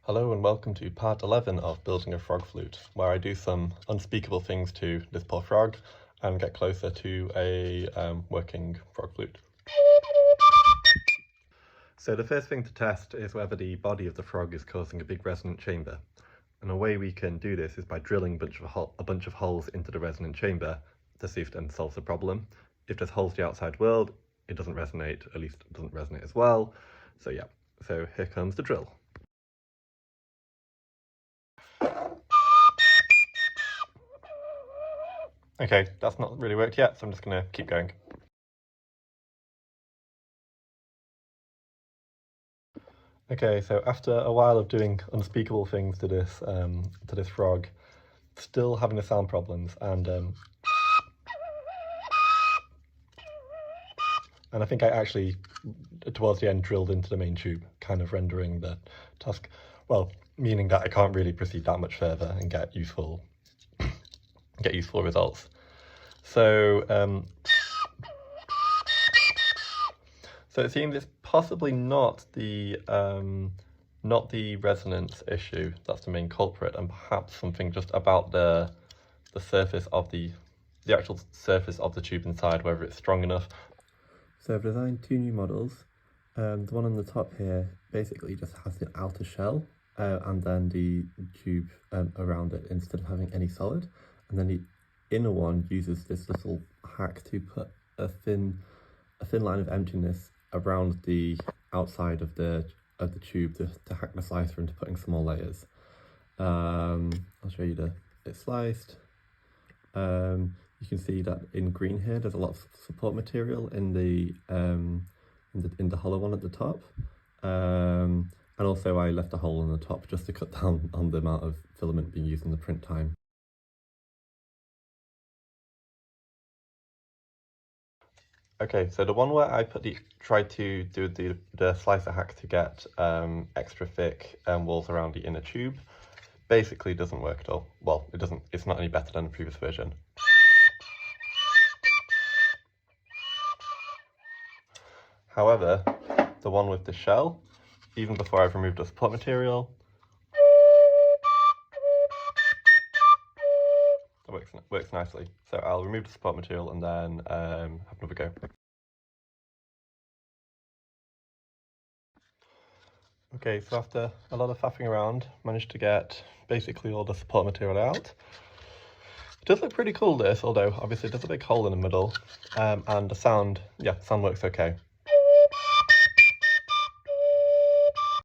Hello and welcome to part 11 of building a frog flute, where I do some unspeakable things to this poor frog and get closer to a working frog flute. So the first thing to test is whether the body of the frog is causing a big resonant chamber. And a way we can do this is by drilling a bunch of holes into the resonant chamber to see if it then solves the problem. If there's holes to the outside world, it doesn't resonate, at least it doesn't resonate as well. So yeah, so here comes the drill. Okay, that's not really worked yet, so I'm just going to keep going. Okay, so after a while of doing unspeakable things to this frog, still having the sound problems, and I think I actually, towards the end, drilled into the main tube, kind of rendering the task, well, meaning that I can't really proceed that much further and get useful results. So, so it seems it's possibly not the resonance issue that's the main culprit, and perhaps something just about the surface of the actual surface of the tube inside, whether it's strong enough. So I've designed two new models. The one on the top here basically just has the outer shell and then the tube around it instead of having any solid. And then the inner one uses this little hack to put a thin line of emptiness around the outside of the tube to hack the slicer into putting some more layers. I'll show you it's sliced. You can see that in green here, there's a lot of support material in the hollow one at the top. And also I left a hole in the top just to cut down on the amount of filament being used in the print time. Okay, so the one where I tried to do the slicer hack to get extra thick walls around the inner tube basically doesn't work at all. Well, it's not any better than the previous version. However, the one with the shell, even before I've removed the support material, that works nicely. So I'll remove the support material and then have another go. Okay, so after a lot of faffing around, managed to get basically all the support material out. It does look pretty cool, this, although obviously there's a big hole in the middle, and the sound works okay.